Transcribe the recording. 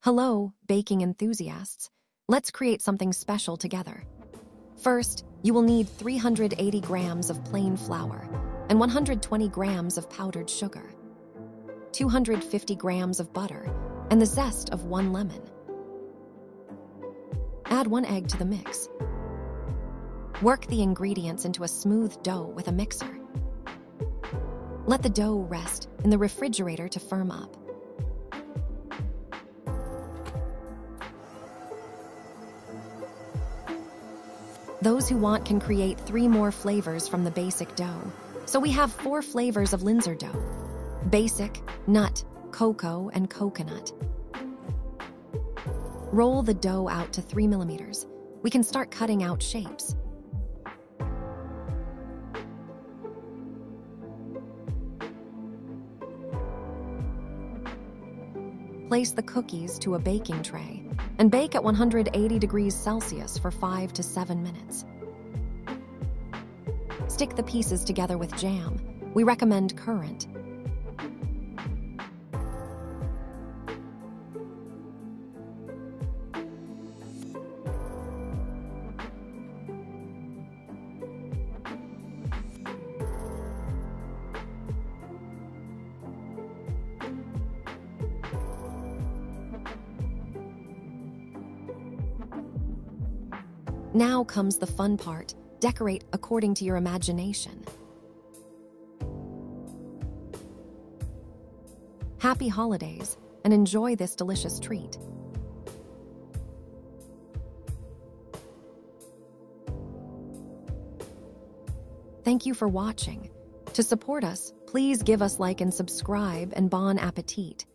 Hello, baking enthusiasts. Let's create something special together. First, you will need 380 grams of plain flour and 120 grams of powdered sugar, 250 grams of butter, and the zest of 1 lemon. Add 1 egg to the mix. Work the ingredients into a smooth dough with a mixer. Let the dough rest in the refrigerator to firm up. Those who want can create 3 more flavors from the basic dough. So we have 4 flavors of Linzer dough: basic, nut, cocoa, and coconut. Roll the dough out to 3 millimeters. We can start cutting out shapes. Place the cookies to a baking tray and bake at 180 degrees Celsius for 5 to 7 minutes. Stick the pieces together with jam. We recommend currant. Now comes the fun part. Decorate according to your imagination. Happy holidays, and enjoy this delicious treat. Thank you for watching. To support us, please give us like and subscribe, and bon appetit.